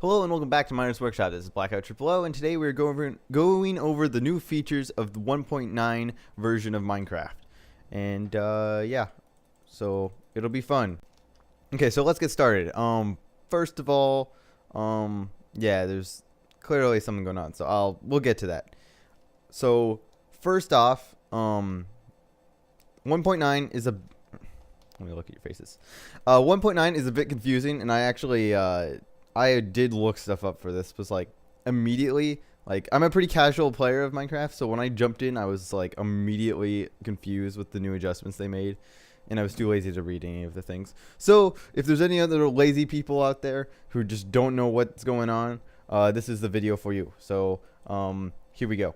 Hello and welcome back to Miners Workshop. This is Blackout000, and today we're going over the new features of the 1.9 version of Minecraft. And yeah, so it'll be fun. Okay, so let's get started. First of all, yeah, there's clearly something going on, so we'll get to that. So first off, 1.9 is a let me look at your faces. 1.9 is a bit confusing, and I actually I did look stuff up for this. Was like immediately, like, I'm a pretty casual player of Minecraft, so when I jumped in, I was like immediately confused with the new adjustments they made, and I was too lazy to read any of the things. So if there's any other lazy people out there who just don't know what's going on, this is the video for you. So here we go.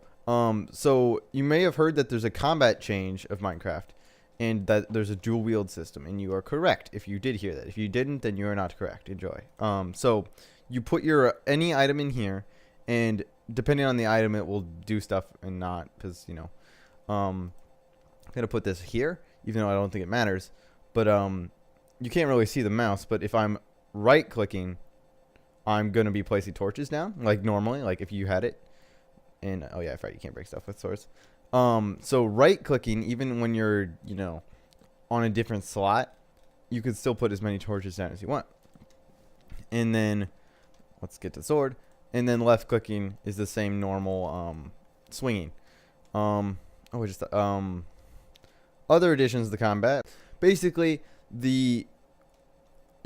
So you may have heard that there's a combat change of Minecraft, and that there's a dual wield system, and you are correct if you did hear that. If you didn't, then you are not correct. Enjoy. So you put your any item in here, and depending on the item, it will do stuff and not, because I'm gonna put this here, even though I don't think it matters. But you can't really see the mouse. But if I'm right clicking, I'm gonna be placing torches down like normally, like if you had it. And oh yeah, right, you can't break stuff with swords. So right clicking, even when you're, on a different slot, you can still put as many torches down as you want. And then let's get to the sword. And then left clicking is the same normal, swinging. Other additions to combat. Basically, you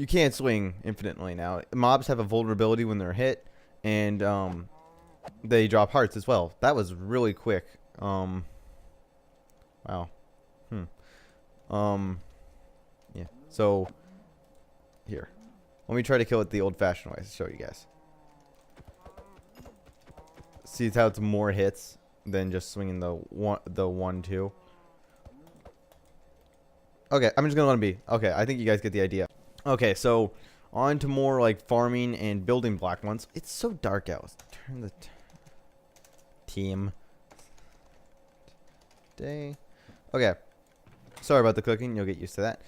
can't swing infinitely now. Mobs have a vulnerability when they're hit, and, they drop hearts as well. That was really quick. Wow. Yeah. So here, let me try to kill it the old-fashioned way to show you guys. See how it's more hits than just swinging the 1-2. Okay, I'm just gonna let them be. Okay, I think you guys get the idea. Okay, so on to more like farming and building block ones. It's so dark out. Let's turn the team day. Okay, sorry about the cooking. You'll get used to that.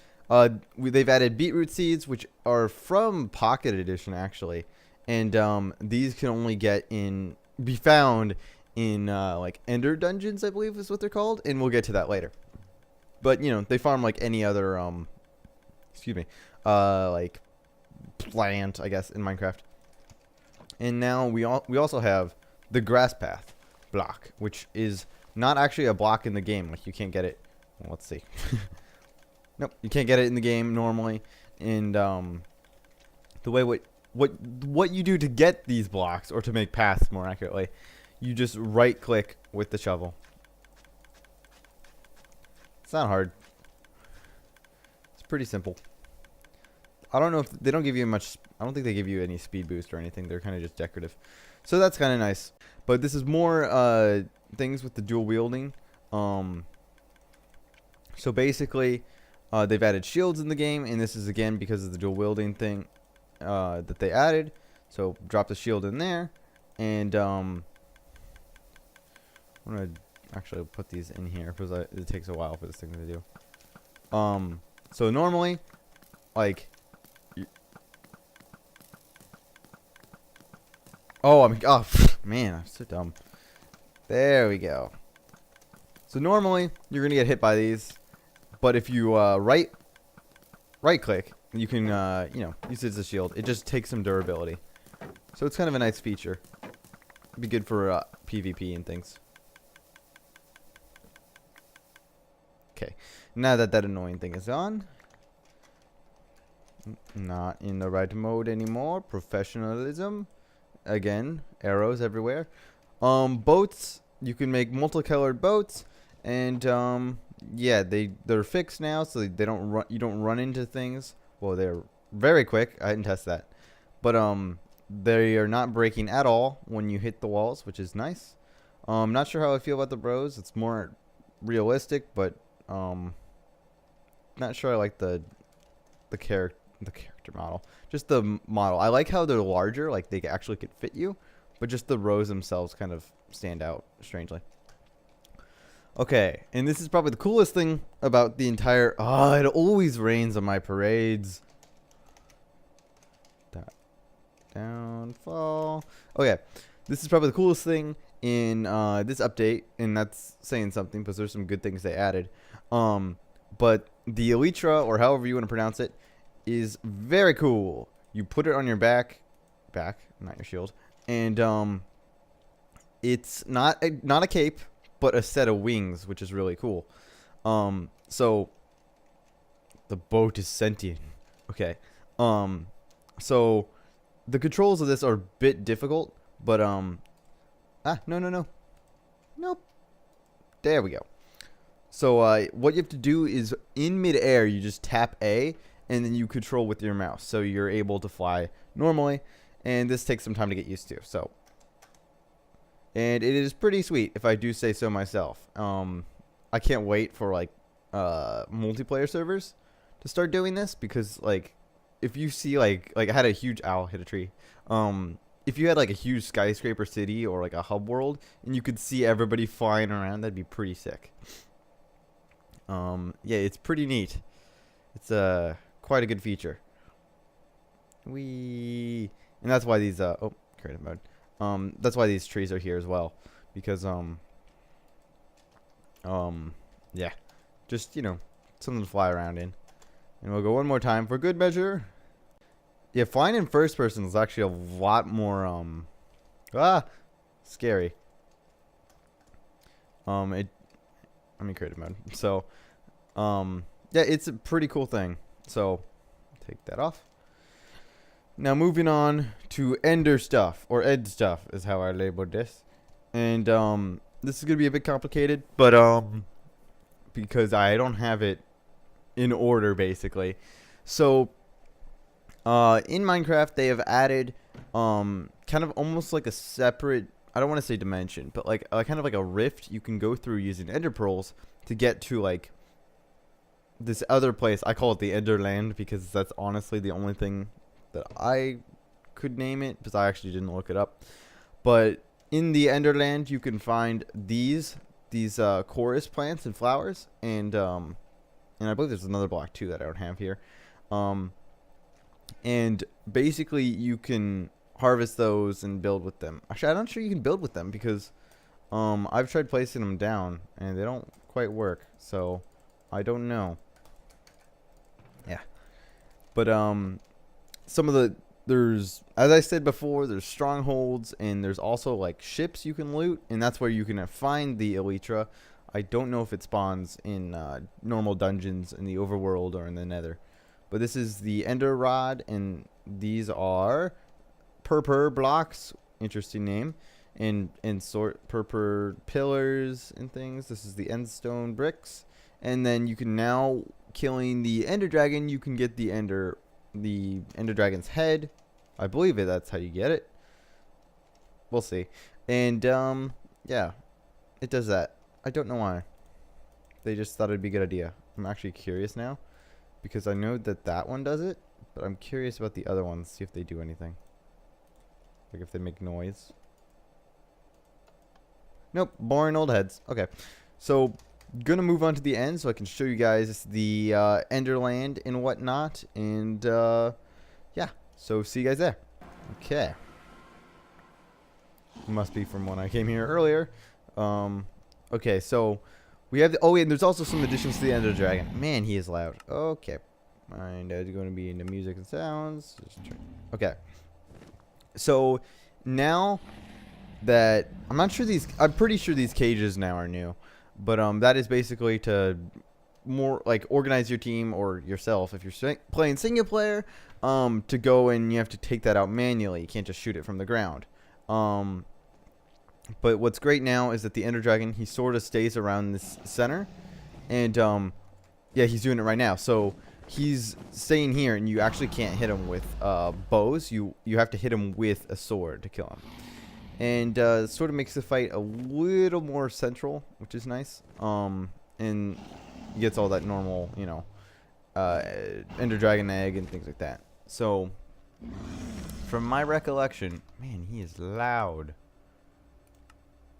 They've added beetroot seeds, which are from Pocket Edition actually, and these can only be found in like Ender dungeons, I believe is what they're called, and we'll get to that later. But they farm like any other like plant, I guess, in Minecraft. And now we also have the grass path block, which is not actually a block in the game. Like, you can't get it. Well, let's see. Nope, you can't get it in the game normally. And the way what you do to get these blocks, or to make paths more accurately, you just right click with the shovel. It's not hard. It's pretty simple. I don't know if they don't give you much. I don't think they give you any speed boost or anything. They're kind of just decorative. So that's kind of nice. But this is more things with the dual wielding. So basically, they've added shields in the game, and this is again because of the dual wielding thing that they added. So drop the shield in there, and I'm gonna actually put these in here because it takes a while for this thing to do. So normally, like. Oh, man, I'm so dumb. There we go. So normally you're gonna get hit by these, but if you right click, you can use it as a shield. It just takes some durability, so it's kind of a nice feature. It'd be good for PvP and things. Okay, now that annoying thing is on. Not in the right mode anymore. Professionalism. Again, arrows everywhere. Boats, you can make multicolored boats, and yeah, they're fixed now, so they don't run. You don't run into things. Well, they're very quick. I didn't test that, but they are not breaking at all when you hit the walls, which is nice. Not sure how I feel about the bros. It's more realistic, but not sure I like the character model. Just the model. I like how they're larger, like they actually could fit you, but just the rows themselves kind of stand out strangely. Okay, and this is probably the coolest thing about the entire. It always rains on my parades. Downfall. Okay, this is probably the coolest thing in this update, and that's saying something because there's some good things they added. But the elytra, or however you want to pronounce it, is very cool. You put it on your back, not your shield, and it's not a cape, but a set of wings, which is really cool. So the boat is sentient. Okay. So the controls of this are a bit difficult, but no. Nope. There we go. So what you have to do is in midair, you just tap A, and then you control with your mouse, so you're able to fly normally. And this takes some time to get used to. So, and it is pretty sweet, if I do say so myself. I can't wait for like multiplayer servers to start doing this, because like if you see like I had a huge owl hit a tree. If you had like a huge skyscraper city or like a hub world, and you could see everybody flying around, that'd be pretty sick. Yeah, it's pretty neat. It's quite a good feature. And that's why these oh, creative mode. That's why these trees are here as well, because yeah, just, you know, something to fly around in. And we'll go one more time for good measure. Yeah, flying in first person is actually a lot more scary. I'm in creative mode. So yeah, it's a pretty cool thing. So take that off. Now moving on to Ender stuff, or Ed stuff is how I labeled this. And this is gonna be a bit complicated, but because I don't have it in order basically. So in Minecraft they have added kind of almost like a separate, I don't want to say dimension, but like kind of like a rift you can go through using ender pearls to get to like this other place. I call it the Enderland because that's honestly the only thing that I could name it, because I actually didn't look it up. But in the Enderland you can find these chorus plants and flowers, and I believe there's another block too that I don't have here. And basically you can harvest those and build with them. Actually, I'm not sure you can build with them, because I've tried placing them down and they don't quite work, so I don't know. Yeah, but some of there's, as I said before, there's strongholds, and there's also like ships you can loot, and that's where you can find the elytra. I don't know if it spawns in normal dungeons in the overworld or in the nether. But this is the ender rod, and these are purpur blocks, interesting name, and sort purpur pillars and things. This is the endstone bricks, and then you can now, killing the ender dragon, you can get the ender dragon's head. I believe that's how you get it. We'll see. And yeah, it does that. I don't know why. They just thought it'd be a good idea. I'm actually curious now, because I know that one does it, but I'm curious about the other ones, see if they do anything. Like if they make noise. Nope, boring old heads. Okay, so gonna move on to the end so I can show you guys the Enderland and whatnot, and yeah, so see you guys there. Okay. Must be from when I came here earlier. Okay, so we have oh yeah, and there's also some additions to the Ender Dragon. Man, he is loud. Okay. And it's going to be into music and sounds. Okay. So now that I'm pretty sure these cages now are new, but that is basically to more like organize your team or yourself if you're playing single player, to go, and you have to take that out manually. You can't just shoot it from the ground. But what's great now is that the Ender Dragon, he sort of stays around this center, and yeah, he's doing it right now. So he's staying here, and you actually can't hit him with bows. You have to hit him with a sword to kill him, and it sort of makes the fight a little more central, which is nice. And he gets all that normal, you know, Ender Dragon egg and things like that. So from my recollection, man, he is loud.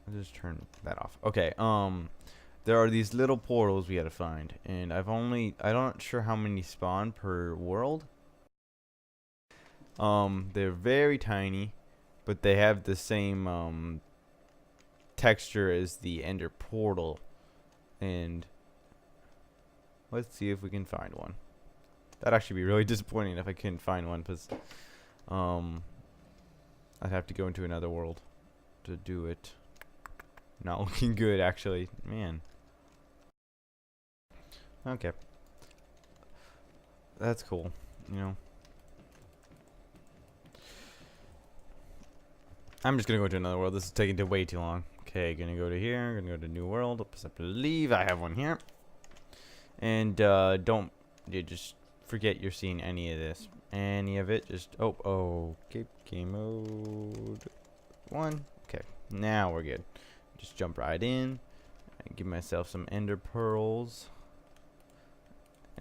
I'll just turn that off. Okay, there are these little portals we gotta find, and I'm not sure how many spawn per world. They're very tiny, but they have the same texture as the ender portal. And let's see if we can find one. That'd actually be really disappointing if I couldn't find one, because I'd have to go into another world to do it. Not looking good, actually. Man. Okay. That's cool, you know. I'm just gonna go to another world. This is taking way too long. Okay, gonna go to here. Gonna go to new world. I believe I have one here. And don't you just forget you're seeing any of this, any of it. Just okay. Game mode 1. Okay, now we're good. Just jump right in. And give myself some ender pearls.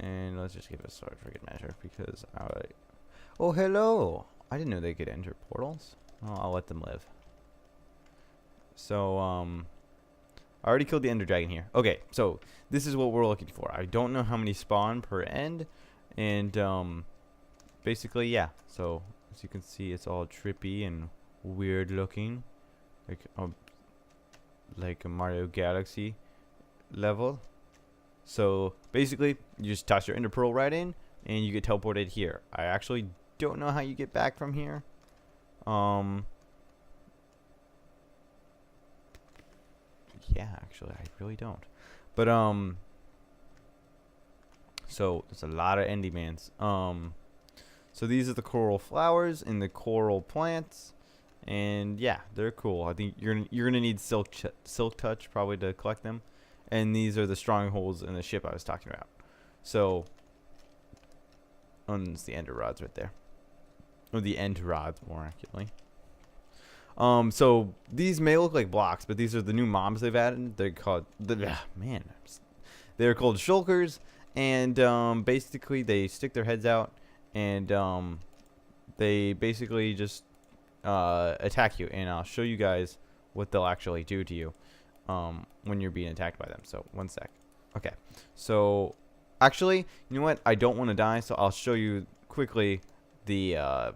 And let's just give it a sword for good measure, because oh, hello! I didn't know they could enter portals. Oh, I'll let them live. So, I already killed the ender dragon here. Okay, so this is what we're looking for. I don't know how many spawn per end, and basically, yeah. So as you can see, it's all trippy and weird looking, like a Mario Galaxy level. So basically, you just toss your ender pearl right in, and you get teleported here. I actually don't know how you get back from here. Yeah, actually, I really don't. But so there's a lot of Endymans. So these are the coral flowers and the coral plants, and yeah, they're cool. I think you're gonna need silk touch probably to collect them. And these are the strongholds in the ship I was talking about. So, it's the ender rods right there, or the end rods, more accurately. So these may look like blocks, but these are the new mobs they've added. They're called they're called Shulkers, and basically they stick their heads out, and they basically just attack you. And I'll show you guys what they'll actually do to you when you're being attacked by them. So one sec. Okay, so actually, you know what? I don't want to die, so I'll show you quickly the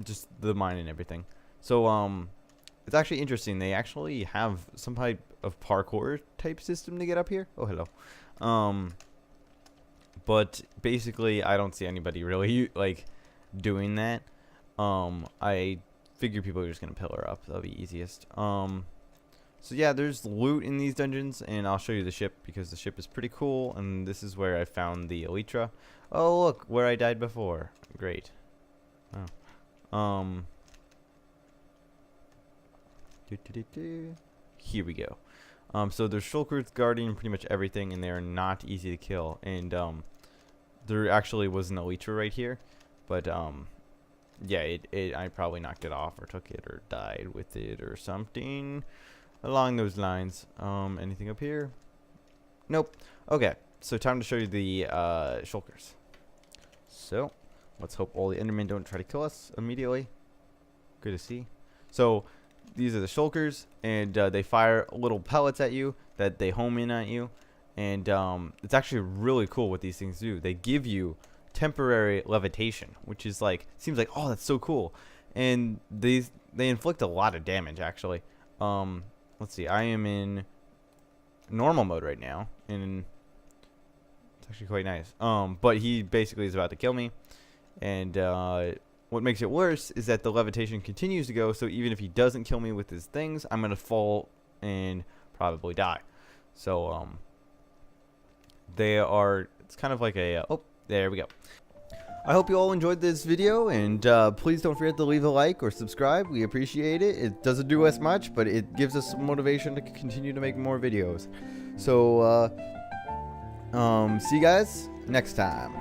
just the mine and everything. So it's actually interesting. They actually have some type of parkour type system to get up here. Oh, hello. But basically, I don't see anybody really like doing that. I figure people are just gonna pillar up. That'll be easiest. So yeah, there's loot in these dungeons, and I'll show you the ship because the ship is pretty cool. And this is where I found the elytra. Oh, look, where I died before. Great. Oh. Here we go. So there's Shulkers guarding pretty much everything, and they're not easy to kill. And there actually was an elytra right here, but yeah, I probably knocked it off or took it or died with it or something along those lines. Anything up here? Nope. Okay, so time to show you the Shulkers. So let's hope all the Endermen don't try to kill us immediately. Good to see. So these are the Shulkers, and they fire little pellets at you that they home in at you, and it's actually really cool what these things do. They give you temporary levitation, which is like, seems like, oh, that's so cool. And they inflict a lot of damage actually. Let's see, I am in normal mode right now, and it's actually quite nice. But he basically is about to kill me, and what makes it worse is that the levitation continues to go, so even if he doesn't kill me with his things, I'm gonna fall and probably die. So it's kind of like a oh, there we go. I hope you all enjoyed this video, and please don't forget to leave a like or subscribe. We appreciate it. It doesn't do us much, but it gives us some motivation to continue to make more videos. So see you guys next time.